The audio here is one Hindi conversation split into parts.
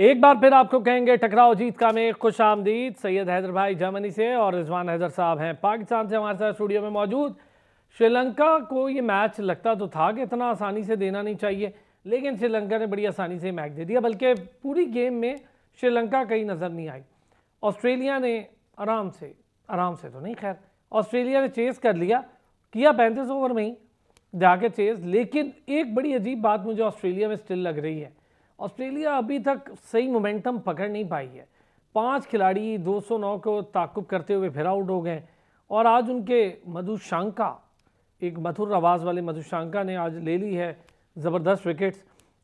एक बार फिर आपको कहेंगे टकराव जीत का में खुश आमदीद। सैयद हैदर भाई जर्मनी से और रिजवान हैदर साहब हैं पाकिस्तान से हमारे साथ स्टूडियो में मौजूद। श्रीलंका को ये मैच लगता तो था कि इतना आसानी से देना नहीं चाहिए, लेकिन श्रीलंका ने बड़ी आसानी से मैच दे दिया, बल्कि पूरी गेम में श्रीलंका कहीं नज़र नहीं आई। ऑस्ट्रेलिया ने आराम से तो नहीं, खैर ऑस्ट्रेलिया ने चेस कर लिया, किया 35 ओवर में ही जाके चेस। लेकिन एक बड़ी अजीब बात मुझे ऑस्ट्रेलिया में स्टिल लग रही है, ऑस्ट्रेलिया अभी तक सही मोमेंटम पकड़ नहीं पाई है। 5 खिलाड़ी 209 को ताकुब करते हुए फिर आउट हो गए और आज उनके मधुशांका, एक मधुर आवाज़ वाले मधुशांका ने आज ले ली है ज़बरदस्त विकेट्स।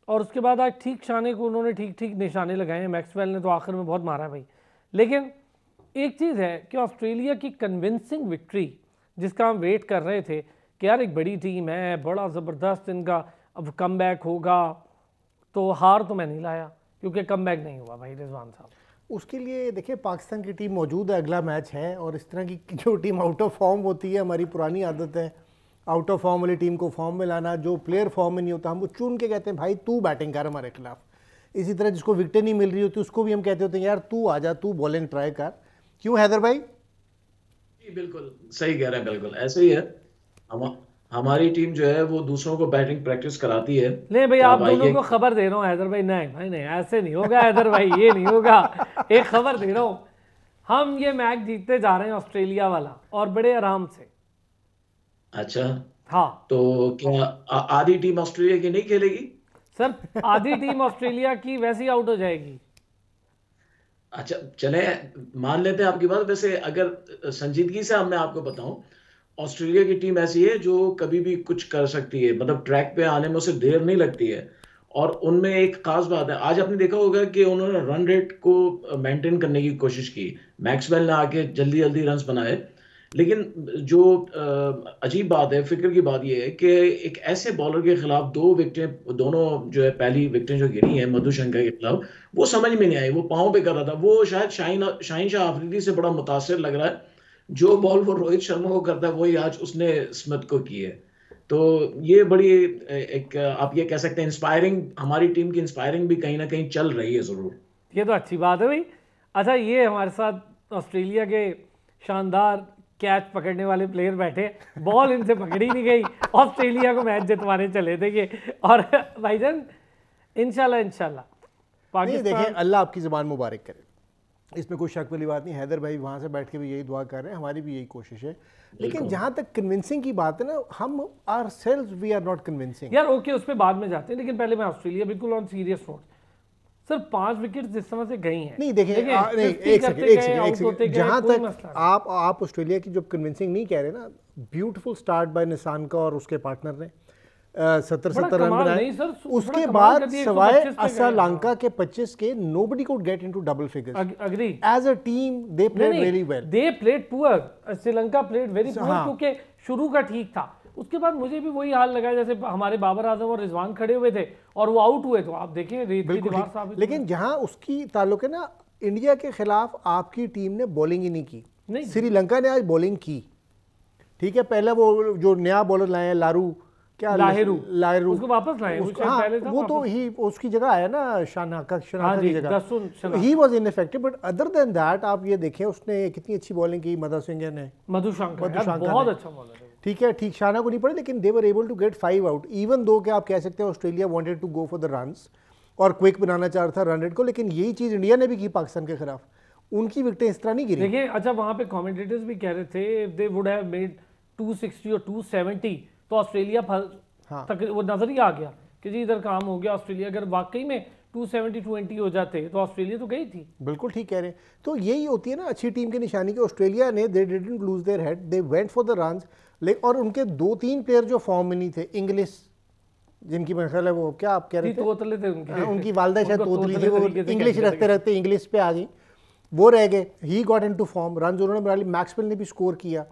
और उसके बाद आज ठीक शाने को उन्होंने ठीक निशाने लगाए हैं। मैक्सवेल ने तो आखिर में बहुत मारा भाई। लेकिन एक चीज़ है कि ऑस्ट्रेलिया की कन्विंसिंग विक्ट्री जिसका हम वेट कर रहे थे कि यार एक बड़ी टीम है, बड़ा ज़बरदस्त इनका अब कम बैक होगा, तो हार तो मैं नहीं लाया क्योंकि कम बैक नहीं हुआ भाई रिजवान साहब। उसके लिए देखिए पाकिस्तान की टीम मौजूद है, अगला मैच है, और इस तरह की जो टीम आउट ऑफ फॉर्म होती है, हमारी पुरानी आदत है आउट ऑफ फॉर्म वाली टीम को फॉर्म में लाना। जो प्लेयर फॉर्म में नहीं होता हम वो चुन के कहते हैं भाई तू बैटिंग कर हमारे खिलाफ। इसी तरह जिसको विकेटें नहीं मिल रही होती उसको भी हम कहते होते हैं यार तू आ जा, तू बॉलिंग ट्राई कर। क्यों हैदर भाई? बिल्कुल सही कह रहे हैं, बिल्कुल ऐसे ही है। हमारी टीम जो है वो दूसरों को बैटिंग प्रैक्टिस कराती है। नहीं भाई, आप दोनों को खबर दे रहा हूँ हैदर भाई, नहीं भाई नहीं, ऐसे नहीं होगा हैदर भाई, ये नहीं होगा। एक खबर दे रहा हूँ, हम ये मैच जीतते जा रहे हैं ऑस्ट्रेलिया वाला, और बड़े आराम से। अच्छा हाँ, तो क्या आधी टीम ऑस्ट्रेलिया की नहीं खेलेगी? सर आधी टीम ऑस्ट्रेलिया की वैसे ही आउट हो जाएगी। अच्छा चले मान लेते हैं आपकी बात। वैसे अगर संजीदगी से मैं आपको बताऊं, ऑस्ट्रेलिया की टीम ऐसी है जो कभी भी कुछ कर सकती है, मतलब ट्रैक पे आने में उसे देर नहीं लगती है। और उनमें एक खास बात है, आज आपने देखा होगा कि उन्होंने रन रेट को मेंटेन करने की कोशिश की। मैक्सवेल ने आके जल्दी जल्दी रन्स बनाए, लेकिन जो अजीब बात है, फिक्र की बात यह है कि एक ऐसे बॉलर के खिलाफ 2 विकेटें, दोनों जो है पहली विकेटें जो गिरी हैं मधुशंका के खिलाफ, वो समझ में नहीं आई। वो पाँव पे कर रहा था, वो शायद शाहीन शाह अफरीदी से बड़ा मुतासिर लग रहा है। जो बॉल वो रोहित शर्मा को करता है वही आज उसने स्मिथ को की है। तो ये बड़ी एक आप ये कह सकते हैं इंस्पायरिंग, हमारी टीम की इंस्पायरिंग भी कहीं ना कहीं चल रही है जरूर। ये तो अच्छी बात है भाई। अच्छा, ये हमारे साथ ऑस्ट्रेलिया के शानदार कैच पकड़ने वाले प्लेयर बैठे, बॉल इनसे पकड़ी नहीं गई, ऑस्ट्रेलिया को मैच जितवाने चले थे ये। और भाईजान इंशाल्लाह पाकिस्तान, देखिए अल्लाह आपकी ज़बान मुबारक करे, इसमें कोई शक वाली बात नहीं। हैदर भाई वहाँ से बैठ के भी यही दुआ कर रहे हैं, हमारी भी यही कोशिश है। लेकिन जहाँ तक कन्विंसिंग की बात है ना, हम ourselves we are not convincing. यार ओके, उस पर बाद में जाते हैं, लेकिन पहले मैं ऑस्ट्रेलिया बिल्कुल on serious note, sir 5 wicket जिस तरह से गई हैं, नहीं देखिए एक सेकंड, जहाँ तक आप ऑस्ट्रेलिया की जो कन्विंसिंग नहीं कह रहे ना, ब्यूटीफुल स्टार्ट बाय निशान का और उसके पार्टनर ने 70 रन बनाए। उसके बाद सवाए श्रीलंका के 25 के nobody could get into double figures. Agree, as a team they played really well, they played poor, Sri Lanka played very poor, क्योंकि शुरू का ठीक था। उसके बाद मुझे भी वही हाल लगा जैसे हमारे बाबर आजम और रिजवान खड़े हुए थे और वो आउट हुए, तो आप देखें रेत की दीवार साबित। लेकिन जहां उसकी ताल्लुक है ना, इंडिया के खिलाफ आपकी टीम ने बॉलिंग ही नहीं की, श्रीलंका ने आज बॉलिंग की। ठीक है, पहले वो जो नया बॉलर लाए हैं लारू, क्या लाहेरू उसको वापस लाए, वो तो ही उसकी जगह आया ना, शाना की जगह, he was ineffective. But other than that आप ये देखें उसने कितनी अच्छी बॉलिंग की मधुशंका ने, बहुत अच्छा बॉलर है। ठीक है, ठीक शाना को नहीं पड़े, लेकिन they were able to get 5 out, even though कि आप कह सकते हैं Australia wanted to go for the runs और क्विक बनाना चाह रहा था रन रेट को। लेकिन यही चीज़ इंडिया ने भी की पाकिस्तान के खिलाफ, उनकी विकेटें इस तरह नहीं गिरी। देखिए अच्छा, वहाँ पे कमेंटेटर्स भी कह रहे थे if they would have made 260 और 270 तो ऑस्ट्रेलिया तक वो नजर ही आ गया कि जी इधर काम हो गया। ऑस्ट्रेलिया अगर वाकई में 270-220 हो जाते तो ऑस्ट्रेलिया तो गई थी। बिल्कुल ठीक कह रहे हैं। तो यही होती है ना अच्छी टीम की निशानी कि ऑस्ट्रेलिया ने they didn't lose their head, they went for the runs. और उनके 2-3 प्लेयर जो फॉर्म में नहीं थे, इंग्लिश जिनकी मेरा ख्याल है वो क्या आप कह रहे थे, तोतले थे उनकी वालदा शायद तोतली थी, वो इंग्लिश रखते रहते इंग्लिश पे आ गई, वो रह गए। He got into form, run उन्होंने बना ली, मैक्सवेल ने भी स्कोर किया,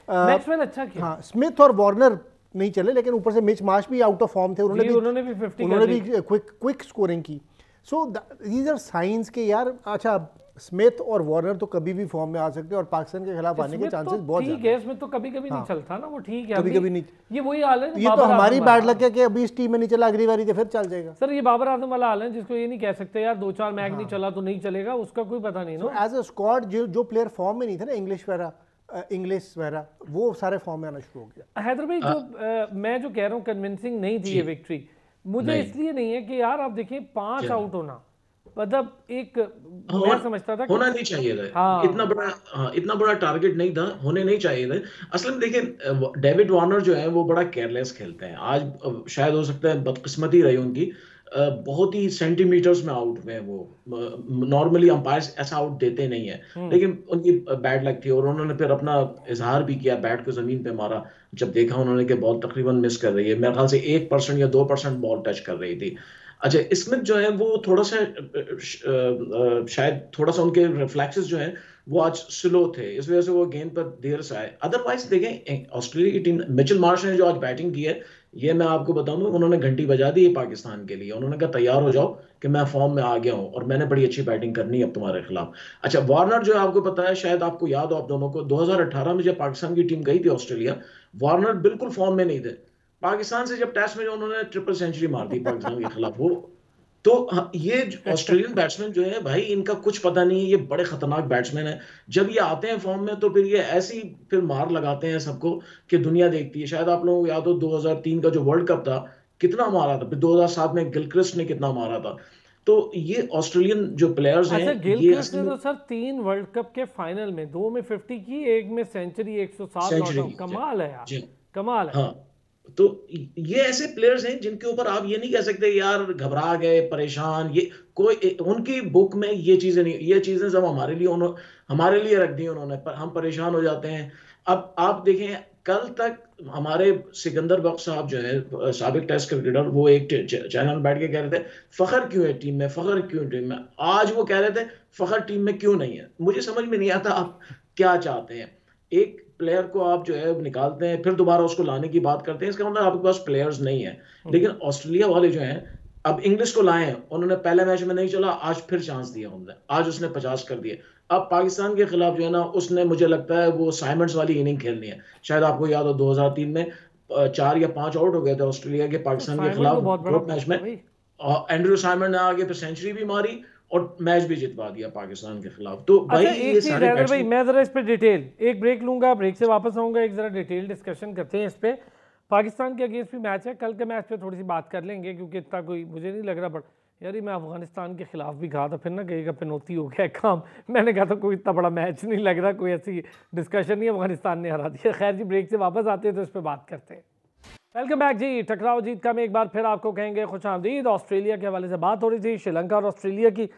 मैक्सवेल अच्छा किया। हाँ, स्मिथ और वार्नर नहीं चले, लेकिन ऊपर से मिच मार्श भी आउट ऑफ फॉर्म थे, उन्होंने भी 50 क्विक स्कोरिंग की। सो दीज आर साइंस के यार। अच्छा, स्मिथ और वार्नर तो कभी भी फॉर्म में आ सकते हैं और पाकिस्तान के खिलाफ आने के चांसेस बहुत ठीक ज्यादा है, इसमें तो कभी कभी नहीं चलता ना, वो ठीक है, कभी कभी नहीं। ये वही हाल है ये तो हमारी बैड लक है कि अभी इस टीम में नहीं चला, अगली बारी तो फिर चल जाएगा। सर ये बाबर आजम वाला हाल है जिसको ये नहीं कह सकते यार 2-4 मैच नहीं चला तो नहीं चलेगा, उसका कोई पता नहीं ना। एज अ स्क्वाड जो प्लेयर फॉर्म में नहीं थे ना, इंग्लिश वगैरह, वो सारे फॉर्म में आना शुरू हो गया। हैदर भाई जो मैं जो कह रहा हूँ कन्विंसिंग नहीं थी ये विक्ट्री, मुझे इसलिए नहीं है कि यार आप देखिए 5 आउट होना मतलब एक मैं समझता था होना नहीं चाहिए था। इतना बड़ा टारगेट नहीं था, होने नहीं चाहिए थे। असल में देखिए डेविड वार्नर जो है वो बड़ा केयरलेस खेलते हैं। आज शायद हो सकता है बदकिस्मती रही उनकी, बहुत ही सेंटीमीटर्स में आउट हुए हैं वो। नॉर्मली अंपायर्स ऐसा आउट देते नहीं है, लेकिन उनकी बैड लक थी और उन्होंने फिर अपना इजहार भी किया, बैट को जमीन पे मारा जब देखा उन्होंने कि बॉल तकरीबन मिस कर रही है। मेरे ख्याल से 1% या 2% बॉल टच कर रही थी। अच्छा, स्मिथ जो है वो थोड़ा सा शायद थोड़ा सा उनके रिफ्लेक्सेस जो हैं वो आज स्लो थे, इस वजह से वो गेंद पर देर से आए। अदरवाइज देखें ऑस्ट्रेलिया की टीम, मिचेल मार्श ने जो आज बैटिंग की है, ये मैं आपको बताऊं, उन्होंने घंटी बजा दी है पाकिस्तान के लिए। उन्होंने कहा तैयार हो जाओ कि मैं फॉर्म में आ गया हूं और मैंने बड़ी अच्छी बैटिंग करनी है अब तुम्हारे खिलाफ। अच्छा, वार्नर जो है आपको पता है, शायद आपको याद हो आप दोनों को, 2018 में जब पाकिस्तान की टीम गई थी ऑस्ट्रेलिया, वार्नर बिल्कुल फॉर्म में नहीं थे। पाकिस्तान से जब टेस्ट में जो उन्होंने ट्रिपल सेंचुरी मार दी पाकिस्तान के खिलाफ, वो तो ये ऑस्ट्रेलियन बैट्समैन जो है भाई, इनका कुछ पता नहीं है, ये बड़े खतरनाक बैट्समैन है। जब ये आते हैं फॉर्म में तो फिर ये ऐसी फिर मार लगाते हैं सबको कि दुनिया देखती है। शायद आप लोगों को याद हो 2003 का जो वर्ल्ड कप था, कितना मारा था, फिर 2007 में गिलक्रिस्ट ने कितना मारा था। तो ये ऑस्ट्रेलियन जो प्लेयर्स हैं, अच्छा ये गिलक्रिस्ट ने तो सर 3 वर्ल्ड कप के फाइनल में 2 में 50 की, 1 में सेंचुरी, 107 नॉट आउट, कमाल है यार, कमाल है। हाँ, तो ये ऐसे प्लेयर्स हैं जिनके ऊपर आप ये नहीं कह सकते यार घबरा गए, परेशान, ये कोई उनकी बुक में ये चीजें नहीं। ये चीजें सब हमारे लिए रख दी उन्होंने, पर हम परेशान हो जाते हैं। अब आप देखें, कल तक हमारे सिकंदर बख्श साहब जो है साबिक टेस्ट क्रिकेटर, वो एक चैनल में बैठ के कह रहे थे फखर क्यों है टीम में, फखर क्यों है टीम में। आज वो कह रहे थे फखर टीम में क्यों नहीं है। मुझे समझ में नहीं आता आप क्या चाहते हैं। एक प्लेयर को आप जो है निकालते हैं, फिर दोबारा उसको लाने की बात करते हैं, इसका मतलब आपके पास प्लेयर्स नहीं है। लेकिन ऑस्ट्रेलिया वाले जो हैं, अब इंग्लिश को लाए हैं, उन्होंने पहले मैच में नहीं चला, आज फिर चांस दिया उन्होंने, आज उसने 50 कर दिए। अब पाकिस्तान के खिलाफ जो है ना, उसने मुझे लगता है वो साइमंड्स वाली इनिंग खेलनी है। शायद आपको याद हो 2003 में 4 या 5 आउट हो गए थे ऑस्ट्रेलिया के पाकिस्तान के खिलाफ ग्रुप मैच में। एंड्रयू साइमंड ने आगे फिर सेंचुरी भी मारी और मैच भी जितवा दिया पाकिस्तान के खिलाफ। तो भाई अच्छा, एक चीज है भाई, मैं जरा इस पे डिटेल एक ब्रेक लूंगा, ब्रेक से वापस आऊंगा, एक जरा डिटेल डिस्कशन करते हैं इस पे। पाकिस्तान के अगेंस्ट भी मैच है, कल के मैच पे थोड़ी सी बात कर लेंगे क्योंकि इतना कोई मुझे नहीं लग रहा, बट यार मैं अफगानिस्तान के खिलाफ भी कहा था, फिर ना कहेगा पिनौती हो गया काम। मैंने कहा था कोई इतना बड़ा मैच नहीं लग रहा, कोई ऐसी डिस्कशन नहीं, अफगानिस्तान ने हरा दिया। खैर जी, ब्रेक से वापस आते हैं तो इस पर बात करते हैं। वेलकम बैक जी, टकराव जीत का में एक बार फिर आपको कहेंगे खुश आमदीद। ऑस्ट्रेलिया के हवाले से बात हो रही थी, श्रीलंका और ऑस्ट्रेलिया की।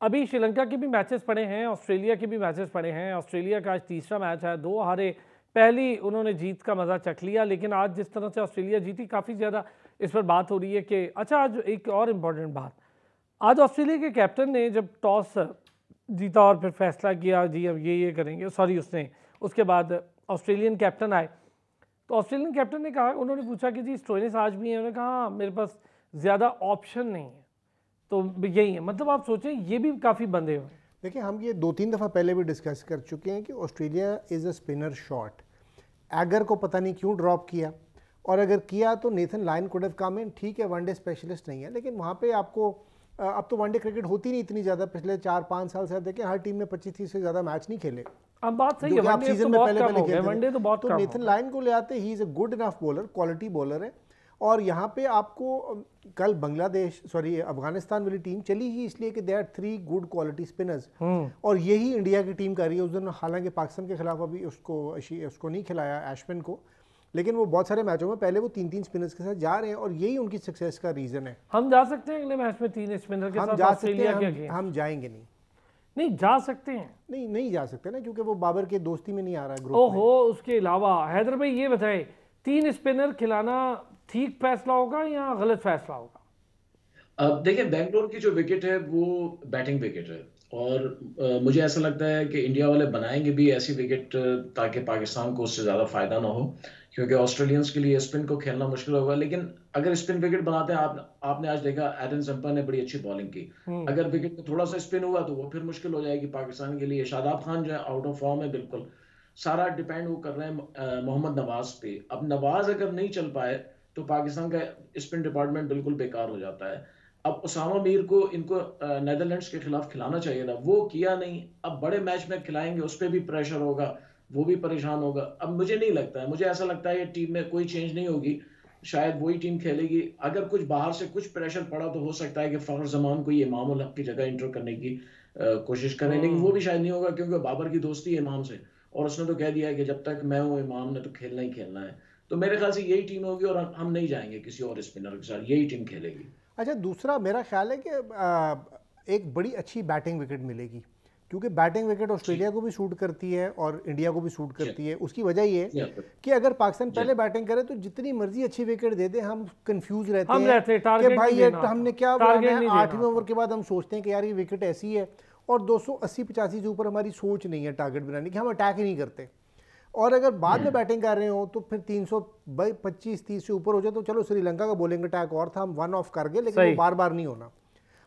अभी श्रीलंका के भी मैचेस पड़े हैं, ऑस्ट्रेलिया के भी मैचेस पड़े हैं। ऑस्ट्रेलिया का आज तीसरा मैच है, 2 हारे, पहली उन्होंने जीत का मज़ा चख लिया। लेकिन आज जिस तरह से ऑस्ट्रेलिया जीती, काफ़ी ज़्यादा इस पर बात हो रही है कि अच्छा, आज एक और इम्पॉर्टेंट बात, आज ऑस्ट्रेलिया के कैप्टन ने जब टॉस जीता और फिर फैसला किया जी अब ये करेंगे, सॉरी उसके बाद ऑस्ट्रेलियन कैप्टन आए, तो ऑस्ट्रेलियन कैप्टन ने कहा, उन्होंने पूछा कि जी स्टोइनिस आज भी हैं, उन्होंने कहा हाँ, मेरे पास ज़्यादा ऑप्शन नहीं है। तो यही है, मतलब आप सोचें ये भी काफ़ी बंधे हुए। देखिए, हम ये 2-3 दफ़ा पहले भी डिस्कस कर चुके हैं कि Australia is a spinner shot. Agar को पता नहीं क्यों ड्रॉप किया, और अगर किया तो Nathan Lyon could have come in. ठीक है, वनडे स्पेशलिस्ट नहीं है, लेकिन वहाँ पे आपको अब तो वनडे क्रिकेट होती नहीं इतनी ज़्यादा। पिछले 4-5 साल से आप देखें, हर टीम में 25-30 से ज़्यादा मैच नहीं खेले। अब बात सही है, आप सीजन में पहले खेलते वनडे तो बहुत तो नेथन लायन को ले आते, he is a good enough bowler, quality bowler है। और यहाँ पे आपको कल अफगानिस्तान वाली टीम चली ही इसलिए कि they are 3 good quality spinners, और यही इंडिया की टीम कर रही है। उस दिन हालांकि पाकिस्तान के खिलाफ अभी उसको नहीं खिलाया, एशविन को, लेकिन वो बहुत सारे मैचों में पहले वो 3-3 स्पिनर्स के साथ जा रहे हैं, और यही उनकी सक्सेस का रीज़न है। हम जा सकते हैं अगले मैच में 3 स्पिनर के साथ? हम जा सकते हैं, हम जाएंगे नहीं जा सकते हैं, नहीं जा सकते ना, क्योंकि वो बाबर के दोस्ती में नहीं आ रहा ग्रुप। ओहो, उसके अलावा हैदर भाई ये बताएं, 3 स्पिनर खिलाना ठीक फैसला होगा या गलत फैसला होगा? अब देखिए, बेंगलोर की जो विकेट है वो बैटिंग विकेट है, और मुझे ऐसा लगता है कि इंडिया वाले बनाएंगे भी ऐसी विकेट ताकि पाकिस्तान को उससे ज़्यादा फायदा ना हो। क्योंकि ऑस्ट्रेलियंस के लिए स्पिन को खेलना मुश्किल होगा। लेकिन अगर स्पिन विकेट बनाते हैं, आपने आज देखा एरन जम्पा ने बड़ी अच्छी बॉलिंग की। अगर विकेट में थोड़ा सा स्पिन हुआ तो वो फिर मुश्किल हो जाएगी पाकिस्तान के लिए। शादाब खान जो है आउट ऑफ फॉर्म है बिल्कुल। सारा डिपेंड वो कर रहे हैं मोहम्मद नवाज पे। अब नवाज अगर नहीं चल पाए तो पाकिस्तान का स्पिन डिपार्टमेंट बिल्कुल बेकार हो जाता है। अब उसामा मीर को इनको नेदरलैंड्स के खिलाफ खिलाना चाहिए था, वो किया नहीं। अब बड़े मैच में खिलाएंगे, उस पर भी प्रेशर होगा, वो भी परेशान होगा। अब मुझे नहीं लगता है, मुझे ऐसा लगता है ये टीम में कोई चेंज नहीं होगी, शायद वही टीम खेलेगी। अगर कुछ बाहर से कुछ प्रेशर पड़ा तो हो सकता है कि फखर जमान को ये इमाम उल हक की जगह इंटर करने की कोशिश करें, लेकिन वो भी शायद नहीं होगा क्योंकि बाबर की दोस्ती है इमाम से, और उसने तो कह दिया है कि जब तक मैं हूँ इमाम ने तो खेलना ही खेलना है। तो मेरे ख्याल से यही टीम होगी और हम नहीं जाएंगे किसी और स्पिनर के साथ, यही टीम खेलेगी। अच्छा, दूसरा मेरा ख्याल है कि एक बड़ी अच्छी बैटिंग विकेट मिलेगी, क्योंकि बैटिंग विकेट ऑस्ट्रेलिया को भी सूट करती है और इंडिया को भी सूट करती है। उसकी वजह ये कि अगर पाकिस्तान पहले बैटिंग करे तो जितनी मर्जी अच्छी विकेट दे दे, हम कंफ्यूज रहते हैं कि भाई ये हमने क्या बनाना है। 8वें ओवर के बाद हम सोचते हैं कि यार ये विकेट ऐसी है, और 280-85 से ऊपर हमारी सोच नहीं है टारगेट बनाने की, हम अटैक ही नहीं करते। और अगर बाद में बैटिंग कर रहे हो तो फिर 325-30 से ऊपर हो जाए तो चलो श्रीलंका का बॉलिंग अटैक और था, हम 1 ऑफ कर गए, लेकिन वो बार बार नहीं होना।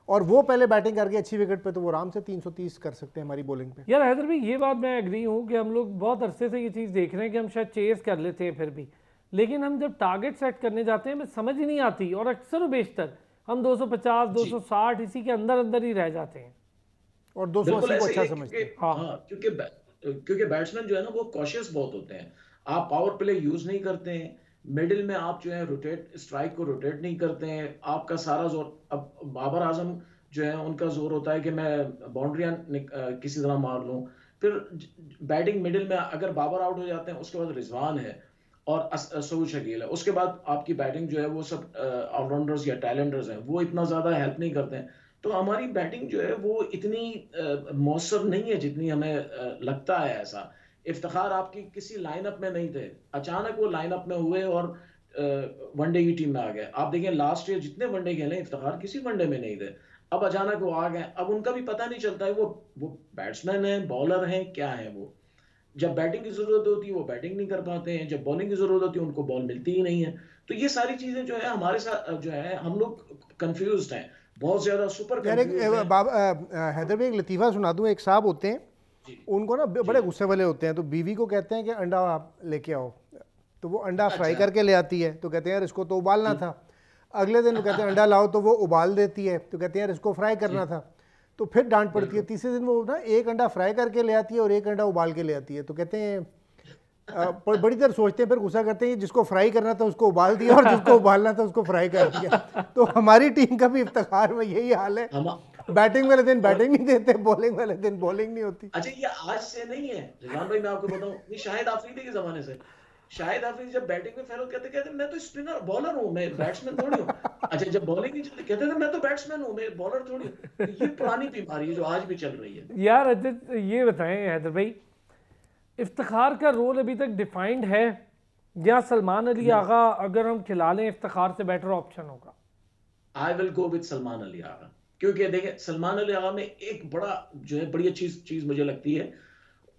और वो पहले बैटिंग करके अच्छी विकेट पे तो वो आराम से 330 कर सकते हैं हमारी बॉलिंग पे। यार हैदर भाई, ये बात मैं एग्री हूँ कि हम लोग बहुत अरसे से ये चीज़ देख रहे हैं कि हम शायद चेस कर लेते हैं फिर भी, लेकिन हम जब टारगेट सेट करने जाते हैं हमें समझ ही नहीं आती, और अक्सर व बेशतर हम 250 260 इसी के अंदर अंदर ही रह जाते हैं, और 280 को अच्छा समझते हैं। हाँ, क्योंकि बैट्समैन जो है ना वो कॉशियस बहुत होते हैं। आप पावर प्ले यूज नहीं करते हैं, मिडिल में आप जो है स्ट्राइक को रोटेट नहीं करते हैं, आपका सारा जोर। अब बाबर आजम जो है उनका जोर होता है कि मैं बाउंड्रियां किसी तरह मार लूं। फिर बैटिंग मिडिल में अगर बाबर आउट हो जाते हैं, उसके बाद रिजवान है और सऊद शकील है, उसके बाद आपकी बैटिंग जो है वो सब ऑलराउंडर्स या टैलेंटर्स हैं, वो इतना ज्यादा हेल्प नहीं करते हैं। तो हमारी बैटिंग जो है वो इतनी मौसर नहीं है जितनी हमें लगता है ऐसा। इफ्तिखार आपकी किसी लाइनअप में नहीं थे, अचानक वो लाइनअप में हुए और वनडे की टीम में आ गए। आप देखें लास्ट ईयर जितने वनडे खेले इफ्तिखार किसी वनडे में नहीं थे, अब अचानक वो आ गए। अब उनका भी पता नहीं चलता है वो बैट्समैन है बॉलर हैं क्या है। वो जब बैटिंग की जरूरत होती है वो बैटिंग नहीं कर पाते हैं, जब बॉलिंग की जरूरत होती है उनको बॉल मिलती ही नहीं है। तो ये सारी चीजें जो है हमारे साथ जो है, हम लोग कंफ्यूज्ड हैं, बहुत ज्यादा सुपर कंफ्यूज्ड हैं। हैदर भाई एक लतीफ़ा सुना दूं। एक साहब होते हैं, उनको ना बड़े गुस्से वाले होते हैं, तो बीवी को कहते हैं कि अंडा आप लेके आओ, तो वो अंडा फ्राई करके ले आती है, तो कहते हैं यार इसको तो उबालना था। अगले दिन वो कहते हैं अंडा लाओ, तो वो उबाल देती है, तो कहते हैं यार इसको फ्राई करना था। तो फिर डांट पड़ती है। तीसरे दिन वो ना एक अंडा फ्राई करके ले आती है और एक अंडा उबाल के ले आती है, तो कहते हैं बड़ी देर सोचते हैं, फिर गुस्सा करते हैं जिसको फ्राई करना था उसको उबाल दिया और जिसको उबालना था उसको फ्राई कर दिया। तो हमारी टीम का भी इफ्तिखार में यही हाल है, बैटिंग वाले दिन बैटिंग नहीं देते, बॉलिंग वाले दिन बॉलिंग नहीं होती। अच्छा, ये आज से नहीं है रिजवान भाई, मैं आपको बताऊं, ये शाहिद आफरीदी के जमाने से। शाहिद आफरीदी जब बैटिंग में फेल कहते मैं तो स्पिनर बॉलर हूं, मैं बैट्समैन थोड़ी हूं। अच्छा, जब बॉलिंग नहीं चलती कहते थे मैं तो बैट्समैन हूं, मैं बॉलर थोड़ी हूं। ये पुरानी बीमारी है जो आज भी चल रही है। यार अजित ये बताएं हैदर भाई, इफ्तिखार का रोल अभी तक डिफाइंड है या सलमान अली आगा अगर हम खिला लें इफ्तिखार से बेटर ऑप्शन होगा? I will go with Salman Ali Agha, क्योंकि देखें सलमान अली आगा में एक बड़ा जो है बड़ी अच्छी चीज मुझे लगती है,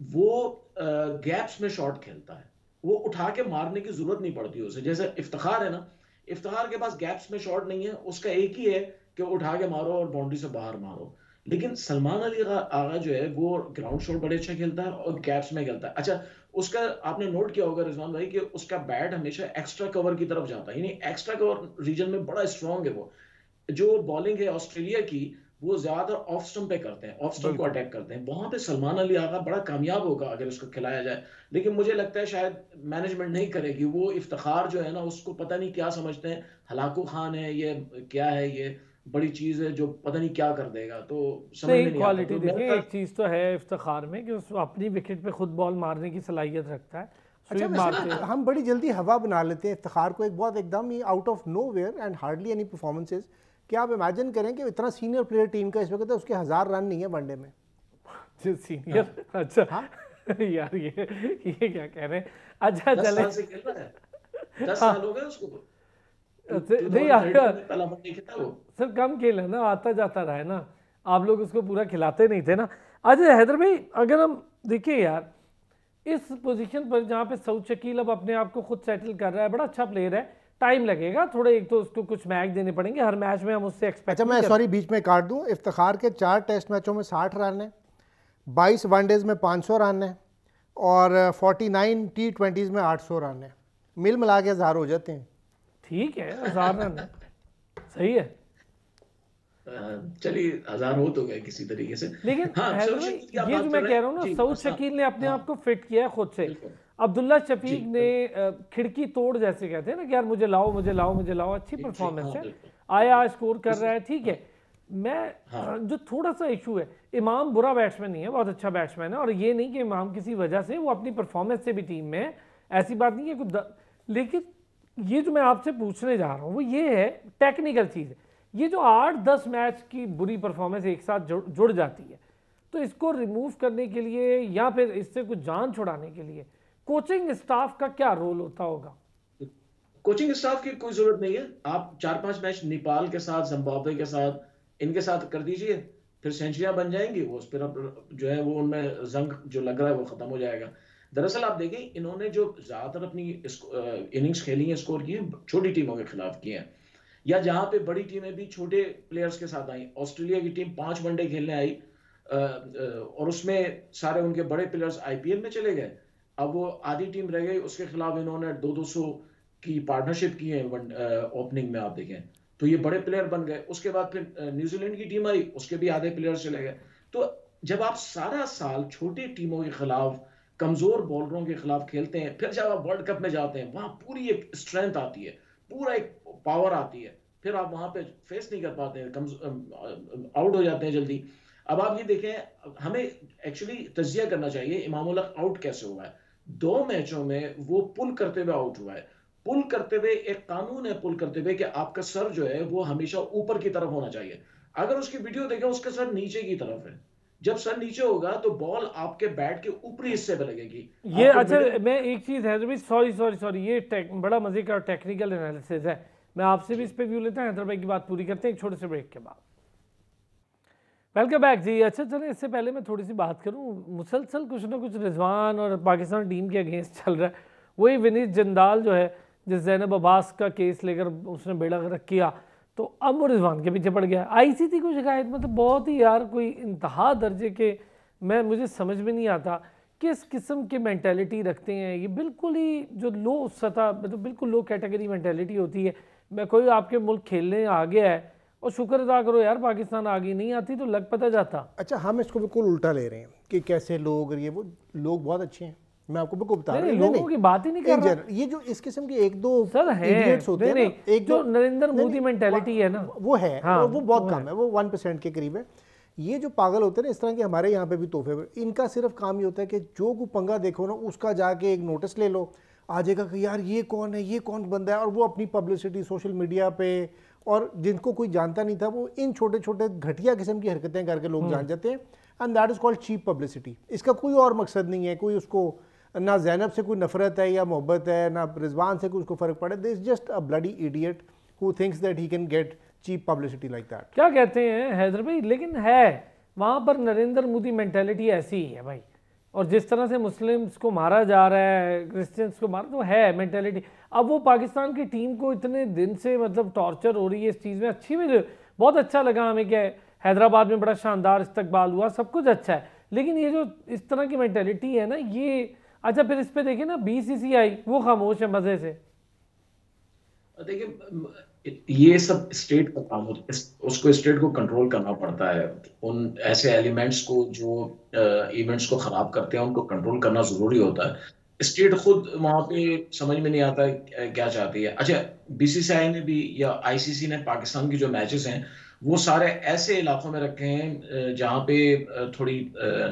वो गैप्स में शॉट खेलता है, वो उठा के मारने की जरूरत नहीं पड़ती उसे। जैसे इफ्तिखार है ना, इफ्तिखार के पास गैप्स में शॉट नहीं है, उसका एक ही है कि उठा के मारो और बाउंड्री से बाहर मारो। लेकिन सलमान अली आगा जो है वो ग्राउंड शॉट बड़े अच्छा खेलता है और गैप्स में खेलता है। अच्छा, उसका आपने नोट किया होगा रिजवान भाई कि उसका बैट हमेशा एक्स्ट्रा कवर की तरफ जाता है, यानी एक्स्ट्रा कवर रीजन में बड़ा स्ट्रांग है वो। जो बॉलिंग है ऑस्ट्रेलिया की वो ज्यादातर ऑफ स्टंप पे करते हैं, ऑफ स्टंप को अटैक करते हैं, वहां पे सलमान अली आगा बड़ा कामयाब होगा अगर उसको खिलाया जाए। लेकिन मुझे लगता है शायद मैनेजमेंट नहीं करेगी, वो इफ्तिखार जो है ना उसको पता नहीं क्या समझते हैं, हलाकू खान है ये क्या है, ये बड़ी चीज है जो पता नहीं क्या कर देगा। तो समझ में नहीं क्वालिटी आता। देखिए, एक चीज़ तो है इफ्तिखार में कि उस अपनी विकेट पे खुद बॉल मारने की सलाहियत रखता है। अच्छा, हम बड़ी जल्दी हवा बना लेते हैं इफ्तिखार को, एक बहुत एकदम ही out of nowhere and hardly any performances. क्या आप इमेजिन करें कि इतना सीनियर प्लेयर टीम का इस वक्त है, उसके 1000 रन नहीं है वनडे में। सीनियर? अच्छा हाँ? यार ये क्या कह रहे हैं। अच्छा चले, 10 साल हो गए उसको। नहीं यार सर कम खेल है ना, आता जाता रहा है ना, आप लोग उसको पूरा खिलाते नहीं थे ना। अच्छा हैदर भाई, अगर हम देखिए यार इस पोजीशन पर जहाँ पे सऊद शकील अब अपने आप को खुद सेटल कर रहा है, बड़ा अच्छा प्लेयर है, टाइम लगेगा थोड़े, एक तो उसको कुछ मैच देने पड़ेंगे, हर मैच में हम उससे एक्सपेक्ट। अच्छा मैं सॉरी बीच में काट दूं, इफ्तिखार के 4 टेस्ट मैचों में 60 रन है, 22 वनडेज में 500 रन है और 49 T20s में 800 रन है, मिल मिला के 1000 हो जाते हैं। ठीक है, 1000 रन है, सही है। चलिए 1000 हो तो गए किसी तरीके से। लेकिन हाँ, हैदर सऊद भाई, शकील की आप ये बात जो कर मैं रहे कह हैं रहा हूँ ना, जी, सऊद अच्छा, शकील ने अपने हाँ, आप को फिट किया है खुद से। बिल्कुल अब्दुल्ला जी शफीक ने खिड़की तोड़ जैसे कहते हैं ना कि यार मुझे लाओ मुझे लाओ मुझे लाओ, अच्छी जी, परफॉर्मेंस हाँ है, बिल्कुल आया स्कोर कर रहा है, ठीक है। मैं हाँ जो थोड़ा सा इशू है, इमाम बुरा बैट्समैन नहीं है, बहुत अच्छा बैट्समैन है, और ये नहीं कि इमाम किसी वजह से वो अपनी परफॉर्मेंस से भी टीम में है, ऐसी बात नहीं है कुछ। लेकिन ये जो मैं आपसे पूछने जा रहा हूँ वो ये है, टेक्निकल चीज़ है, ये जो 8-10 मैच की बुरी परफॉर्मेंस एक साथ जुड़ जाती है, तो इसको रिमूव करने के लिए या फिर इससे कुछ जान छुड़ाने के लिए कोचिंग स्टाफ का क्या रोल होता होगा? कोचिंग स्टाफ की कोई जरूरत नहीं है। आप 4-5 मैच नेपाल के साथ, जिम्बाब्वे के साथ, इनके साथ कर दीजिए, फिर सेंचुरियां बन जाएंगी वो, फिर अब जो है वो उनमें जंग जो लग रहा है वो खत्म हो जाएगा। दरअसल आप देखें, इन्होंने जो ज्यादातर अपनी इनिंग्स खेली हैं, स्कोर किए हैं, छोटी टीमों के खिलाफ किए हैं, या जहां पे बड़ी टीमें भी छोटे प्लेयर्स के साथ आई। ऑस्ट्रेलिया की टीम 5 वनडे खेलने आई और उसमें सारे उनके बड़े प्लेयर्स आईपीएल में चले गए। अब वो आधी टीम रह गई, उसके खिलाफ इन्होंने 200 की पार्टनरशिप की है ओपनिंग में, आप देखें तो ये बड़े प्लेयर बन गए। उसके बाद फिर न्यूजीलैंड की टीम आई, उसके भी आधे प्लेयर्स चले गए। तो जब आप सारा साल छोटी टीमों के खिलाफ, कमजोर बॉलरों के खिलाफ खेलते हैं, फिर जब आप वर्ल्ड कप में जाते हैं, वहां पूरी एक स्ट्रेंथ आती है, पूरा एक पावर आती है, फिर आप वहां पे फेस नहीं कर पाते हैं, आउट हो जाते हैं जल्दी। अब आप ये देखें, हमें एक्चुअली तजिया करना चाहिए इमामुल हक आउट कैसे हुआ है। 2 मैचों में वो पुल करते हुए आउट हुआ है। पुल करते हुए एक कानून है, पुल करते हुए कि आपका सर जो है वो हमेशा ऊपर की तरफ होना चाहिए। अगर उसकी वीडियो देखें, उसका सर नीचे की तरफ है। जब सर नीचे होगा तो बॉल आपके बैट के ऊपरी हिस्से पे लगेगी। ये आपको अच्छा, मिडिल मैं एक चीज़ है भी, सॉरी सॉरी सॉरी, ये बड़ा मजे का टेक्निकल एनालिसिस है, मैं आपसे भी इस पे व्यू लेता हूँ, हैदर भाई की बात पूरी करते हैं एक छोटे से ब्रेक के बाद। वेलकम बैक जी। अच्छा चलें, इससे पहले मैं थोड़ी सी बात करूं, मुसलसल कुछ ना कुछ रिजवान और पाकिस्तान टीम के अगेंस्ट चल रहा है। वही विनीत जंदाल जो है, जिस जैनब अब्बास का केस लेकर उसने बेड़ा गर्क किया, तो अब वो रिजवान के पीछे पड़ गया। आईसीसी को शिकायत, मतलब बहुत ही यार कोई इंतहा दर्जे के, मुझे समझ में नहीं आता किस किस्म की मेंटालिटी रखते हैं ये, बिल्कुल ही जो लो सतह, मतलब बिल्कुल लो कैटेगरी मेंटालिटी होती है। मैं कोई आपके मुल्क खेलने आ गया है और शुक्र अदा करो यार पाकिस्तान आगे नहीं आती तो लग पता जाता। अच्छा हम इसको बिल्कुल उल्टा ले रहे हैं कि कैसे लोग, ये वो लोग बहुत अच्छे हैं, मैं आपको बिल्कुल बता रहा हूं। लोगों की बात ही नहीं कर रहा। ये जो इस किस्म के एक दो सर है, idiots होते हैं ना, एक जो दो नरेंद्र मोदी मेंटालिटी है ना, वो है, हाँ, और वो बहुत कम है, वो 1% के करीब है। ये जो पागल होते हैं ना, इस तरह के हमारे यहाँ पे भी तोहफे, इनका सिर्फ काम ये होता है कि जो को पंगा देखो ना, उसका जाके एक नोटिस ले लो, आ जाएगा कि यार ये कौन है, ये कौन बंदा है, और वो अपनी पब्लिसिटी सोशल मीडिया पे, और जिनको कोई जानता नहीं था वो इन छोटे छोटे घटिया किस्म की हरकतें करके लोग जान जाते हैं, and that is called cheap publicity. इसका कोई और मकसद नहीं है, कोई उसको ना ज़ैनब से कोई नफरत है या मोहब्बत है, ना रिजवान से कोई उसको फ़र्क पड़े। This just a bloody idiot who thinks that he can get cheap publicity like that. क्या कहते हैं हैदर भाई, लेकिन है वहाँ पर नरेंद्र मोदी मेंटालिटी ऐसी ही है भाई, और जिस तरह से मुस्लिम्स को मारा जा रहा है, क्रिश्चियंस को मारा, तो है मेंटालिटी। अब वो पाकिस्तान की टीम को इतने दिन से मतलब टॉर्चर हो रही है इस चीज़ में, अच्छी भी, बहुत अच्छा लगा हमें क्या हैदराबाद में बड़ा शानदार इस्तकबाल हुआ, सब कुछ अच्छा है, लेकिन ये जो इस तरह की मेंटालिटी है ना ये, अच्छा फिर इस पे देखिए ना बीसीसीआई वो खामोश है मजे से। देखिए ये सब स्टेट का काम होता है, उसको स्टेट को कंट्रोल करना पड़ता है। उन ऐसे एलिमेंट्स को जो इवेंट्स को खराब करते हैं उनको कंट्रोल करना जरूरी होता है। स्टेट खुद वहां पे समझ में नहीं आता है क्या चाहती है। अच्छा, बीसीसीआई ने भी या आईसीसी ने पाकिस्तान की जो मैचेस हैं वो सारे ऐसे इलाकों में रखे हैं जहाँ पे थोड़ी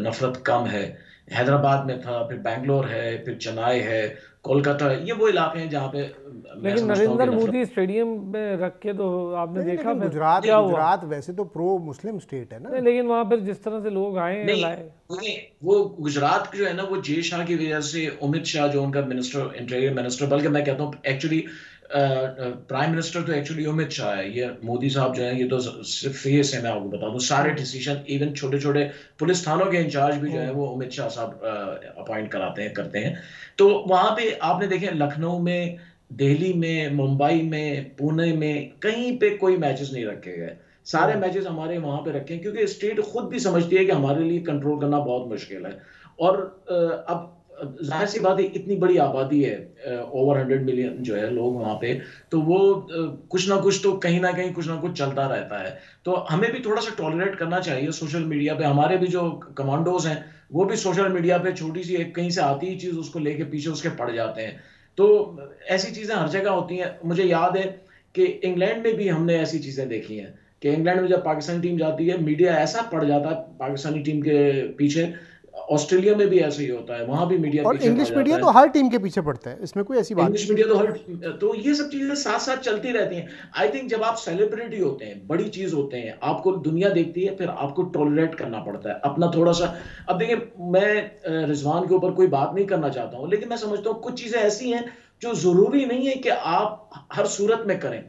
नफरत कम है। हैदराबाद में था, फिर बैंगलोर है, फिर चेन्नई है, कोलकाता है, ये वो इलाके हैं जहाँ पे मैं लेकिन समझता हूँ कि नरेंद्र नफरत। मोदी स्टेडियम में रख के तो आपने देखा लेकिन फिर गुजरात क्या हुआ? गुजरात वैसे तो प्रो मुस्लिम स्टेट है ना। नहीं, लेकिन वहां पर जिस तरह से लोग आए नहीं लाए, नहीं, वो गुजरात जो है ना, वो जय शाह की वजह से, अमित शाह जो उनका मिनिस्टर, इंटीरियर मिनिस्टर, बल्कि मैं कहता हूँ एक्चुअली प्राइम मिनिस्टर तो एक्चुअली अमित शाह है, ये मोदी साहब जो है ये तो सिर्फ फेस है, मैं आपको बता दूं सारे डिसीजन इवन छोटे छोटे पुलिस थानों के इंचार्ज भी जो है वो अमित शाह साहब अपॉइंट कराते हैं करते हैं। तो वहां पे आपने देखे लखनऊ में, दिल्ली में, मुंबई में, पुणे में कहीं पे कोई मैचेस नहीं रखे गए, सारे मैचेस हमारे वहां पे रखे हैं क्योंकि स्टेट खुद भी समझती है कि हमारे लिए कंट्रोल करना बहुत मुश्किल है। और अब जाहिर सी बात है इतनी बड़ी आबादी है, ओवर 100 मिलियन जो है लोग वहां पे, तो वो कुछ ना कहीं कुछ ना कुछ चलता रहता है। तो हमें भी थोड़ा सा टॉलरेट करना चाहिए सोशल मीडिया पे, हमारे भी जो कमांडोज हैं वो भी सोशल मीडिया पे छोटी सी एक कहीं से आती ही चीज उसको लेके पीछे उसके पड़ जाते हैं। तो ऐसी चीजें हर जगह होती हैं। मुझे याद है कि इंग्लैंड में भी हमने ऐसी चीजें देखी हैं कि इंग्लैंड में जब पाकिस्तानी टीम जाती है मीडिया ऐसा पड़ जाता है पाकिस्तानी टीम के पीछे। ऑस्ट्रेलिया में भी ऐसा ही होता है, वहां भी मीडिया और पीछे पड़ इंग्लिश जाता मीडिया है। तो हर टीम के पीछे पड़ता है, इसमें कोई ऐसी बात इंग्लिश मीडिया तो हर, तो ये सब चीजें साथ साथ चलती रहती हैं। आई थिंक जब आप सेलिब्रिटी होते हैं, बड़ी चीज होते हैं, आपको दुनिया देखती है, फिर आपको टॉलरेट करना पड़ता है अपना थोड़ा सा। अब देखिए मैं रिजवान के ऊपर कोई बात नहीं करना चाहता हूं, लेकिन मैं समझता हूँ कुछ चीजें ऐसी हैं जो जरूरी नहीं है कि आप हर सूरत में करें।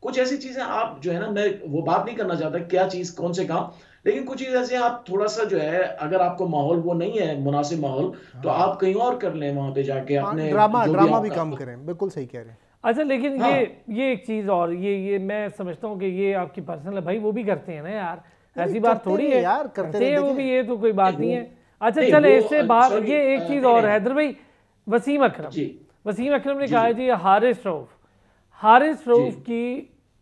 कुछ ऐसी चीजें आप जो है ना, मैं वो बात नहीं करना चाहता क्या चीज कौन से काम, लेकिन कुछ चीज ऐसे आप थोड़ा सा जो है, अगर आपको माहौल वो नहीं है मुनासिब माहौल, तो हाँ आप कहीं और कर लें वहां पे जाके हाँ, अपने ड्रामा जो भी ड्रामा भी आपका। कम करें, बिल्कुल सही कह रहे हैं। अच्छा, लेकिन हाँ ये एक चीज़ और ये मैं समझता हूँ कि ये आपकी पर्सनल है भाई, वो भी करते हैं ना यार, नहीं ऐसी बात करते थोड़ी रहे है, यार, करते करते रहे, हैं वो भी, देखें। ये तो कोई बात नहीं वो है। अच्छा नहीं चले, इससे वो बात, सॉरी, ये एक चीज़ नहीं और, नहीं हैदर भाई, वसीम अकरम, जी वसीम अकरम ने जी कहा जी है जी हारिस रऊफ, हारिस जी रऊफ की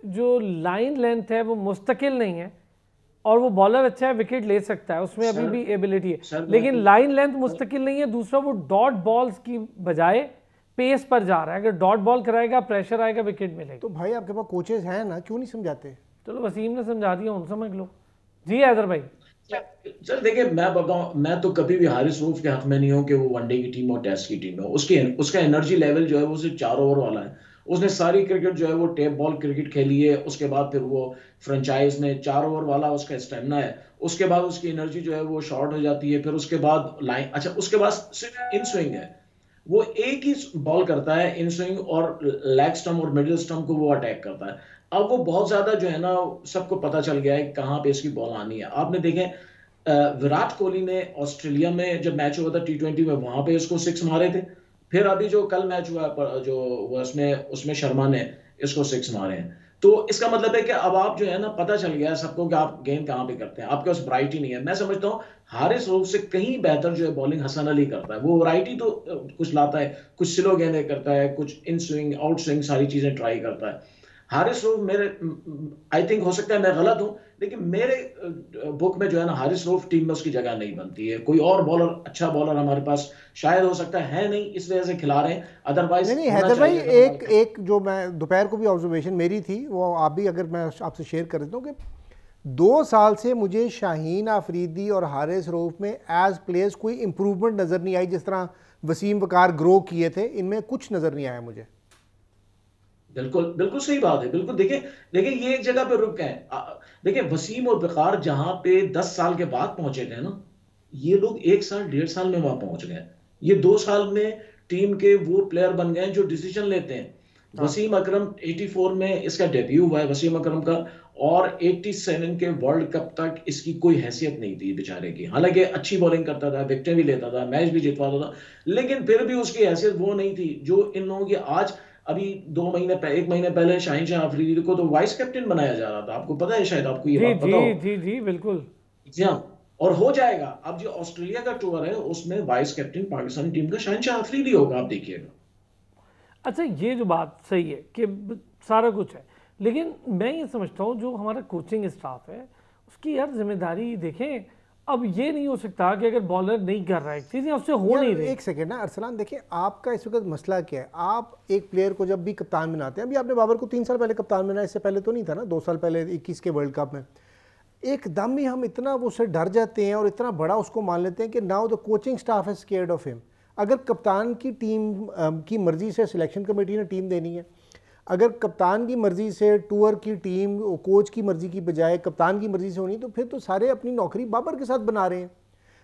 जो लाइन लेंथ है वो मुस्तकिल नहीं है, और वो बॉलर अच्छा है, विकेट ले सकता है, उसमें अभी सर भी एबिलिटी है, सर मैं लेकिन तो लाइन लेंथ मुस्तकिल नहीं है। दूसरा, वो डॉट बॉल्स की बजाय पेस पर जा रहा है, अगर डॉट बॉल कराएगा प्रेशर आएगा, विकेट मिलेगी। तो भाई आपके पास कोचेज हैं ना, क्यों नहीं समझाते? चलो वसीम ने समझा दिया, उन समझ लो जी हैदर भाई। सर देखिए मैं बताऊं, मैं तो कभी भी हारिस रऊफ के हक में नहीं हूं कि वो वनडे की टीम और टेस्ट की टीम है। उसकी उसका एनर्जी लेवल जो है वो सिर्फ 4 ओवर वाला है। उसने सारी क्रिकेट जो है वो टेप बॉल क्रिकेट खेली है, उसके बाद फिर वो फ्रेंचाइज में 4 ओवर वाला उसका स्टेमिना है, उसके बाद उसकी एनर्जी जो है वो शॉर्ट हो जाती है, फिर उसके बाद लाइन, अच्छा उसके बाद सिर्फ इन स्विंग है, वो एक ही बॉल करता है इन स्विंग, और लेग स्टंप और मिडिल स्टंप को वो अटैक करता है। अब वो बहुत ज्यादा जो है ना, सबको पता चल गया है कहाँ पे इसकी बॉल आनी है। आपने देखे विराट कोहली ने ऑस्ट्रेलिया में जब मैच हुआ था T20 में, वहां पे इसको 6 मारे थे। फिर अभी जो कल मैच हुआ जो उसमें उसमें शर्मा ने इसको 6 मारे हैं। तो इसका मतलब है कि अब आप जो है ना, पता चल गया है सबको कि आप गेंद कहाँ पे करते हैं, आपके पास वैरायटी नहीं है। मैं समझता हूँ हारिस रऊफ से कहीं बेहतर जो है बॉलिंग हसन अली करता है। वो वैरायटी तो कुछ लाता है, कुछ स्लो गेंदें करता है, कुछ इन स्विंग आउट स्विंग सारी चीजें ट्राई करता है। हारिस रऊफ मेरे, आई थिंक हो सकता है मैं गलत हूं, लेकिन मेरे बुक में जो है ना हारिस रऊफ टीम में उसकी जगह नहीं बनती है। कोई और बॉलर, अच्छा बॉलर हमारे पास शायद हो सकता है नहीं, इस वजह से खिला रहे हैं, नहीं अदरवाइज नहीं होना हैदर भाई, चाहिए था एक हमारे। एक जो मैं दोपहर को भी ऑब्जर्वेशन मेरी थी, वो आप भी अगर मैं आपसे शेयर कर देता हूँ कि 2 साल से मुझे शाहीन आफरीदी और हारिस रऊफ में एज प्लेयर्स कोई इंप्रूवमेंट नज़र नहीं आई। जिस तरह वसीम वकार ग्रो किए थे, इनमें कुछ नज़र नहीं आया मुझे। बिल्कुल बिल्कुल सही बात है, बिल्कुल। देखिए देखिए ये एक जगह पे रुक गए। देखिए वसीम और वकार जहां पे 10 साल के बाद पहुंचे थे ना, ये लोग 1 साल 1.5 साल में वहां पहुंच गए। ये 2 साल में टीम के वो प्लेयर बन गए जो डिसीजन लेते हैं। हाँ वसीम अकरम 84 में इसका डेब्यू हुआ है वसीम अकरम का, और 87 के वर्ल्ड कप तक इसकी कोई हैसियत नहीं थी बेचारे की। हालांकि अच्छी बॉलिंग करता था, विकेटें भी लेता था, मैच भी जितवाता था, लेकिन फिर भी उसकी हैसियत वो नहीं थी जो इन लोगों की आज। अभी 2 महीने 1 महीने पहले शाहीन शाह अफरीदी को तो वाइस कैप्टन बनाया जा रहा था, आपको पता है, शायद आपको ये जी बात जी पता हो। जी जी बिल्कुल। जी हाँ, और हो जाएगा। अब जो ऑस्ट्रेलिया का टूर है उसमें वाइस कैप्टन पाकिस्तानी टीम का शाहीन शाह अफरीदी होगा, आप देखिएगा। अच्छा, ये जो बात सही है कि सारा कुछ है, लेकिन मैं ये समझता हूँ जो हमारा कोचिंग स्टाफ है उसकी यार जिम्मेदारी देखें। अब ये नहीं हो सकता कि अगर बॉलर नहीं कर रहा है, चीज़ें उससे हो यार नहीं रही। एक सेकेंड ना अरसलान, देखिए आपका इस वक्त मसला क्या है। आप एक प्लेयर को जब भी कप्तान बनाते हैं, अभी आपने बाबर को 3 साल पहले कप्तान बनाया, इससे पहले तो नहीं था ना, 2 साल पहले 21 के वर्ल्ड कप में। एकदम ही हम इतना वो उससे डर जाते हैं और इतना बड़ा उसको मान लेते हैं कि नाउ द कोचिंग स्टाफ है स्केयर्ड ऑफ हिम। अगर कप्तान की टीम की मर्जी से सिलेक्शन कमेटी ने टीम देनी है, अगर कप्तान की मर्जी से टूर की टीम कोच की मर्जी की बजाय कप्तान की मर्जी से होनी, तो फिर तो सारे अपनी नौकरी बाबर के साथ बना रहे हैं।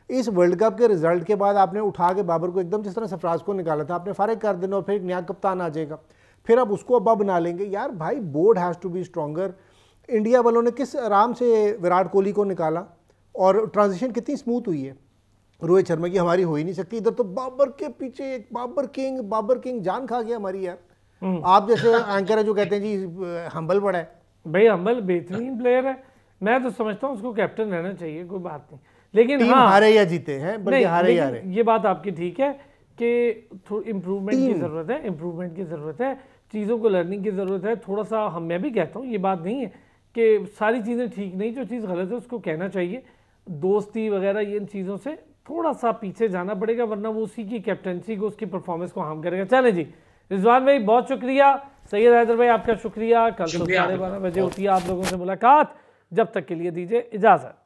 इस वर्ल्ड कप के रिजल्ट के बाद आपने उठा के बाबर को एकदम, जिस तरह सरफराज को निकाला था, आपने फारिग कर देना और फिर एक नया कप्तान आ जाएगा। फिर अब उसको अब्बा बना लेंगे। यार भाई, board has to be stronger. India वालों ने किस आराम से विराट कोहली को निकाला और ट्रांजिशन कितनी स्मूथ हुई है। रोहित शर्मा की हमारी हो ही नहीं सकती। इधर तो बाबर के पीछे एक बाबर किंग जान खा गया हमारी यार। आप जैसे एंकर है जो कहते हैं जी हम्बल बड़ा है। भाई हम्बल बेहतरीन प्लेयर है, मैं तो समझता हूँ उसको कैप्टन रहना चाहिए, कोई बात नहीं। लेकिन टीम हाँ, हारे या जीते हैं, बल्कि हारे या हारे। ये बात आपकी ठीक है कि थोड़ी इम्प्रूवमेंट की ज़रूरत है, इम्प्रूवमेंट की ज़रूरत है, चीज़ों को लर्निंग की ज़रूरत है थोड़ा सा। मैं भी कहता हूँ, ये बात नहीं है कि सारी चीज़ें ठीक नहीं, जो चीज़ गलत है उसको कहना चाहिए। दोस्ती वगैरह ये इन चीज़ों से थोड़ा सा पीछे जाना पड़ेगा, वरना वो उसी की कैप्टनसी को, उसकी परफॉर्मेंस को हार्म करेगा। चले जी, रिजवान भाई बहुत शुक्रिया, सैयद हैदर भाई आपका शुक्रिया। कल 12:30 बजे होती है आप लोगों से मुलाकात, जब तक के लिए दीजिए इजाज़त।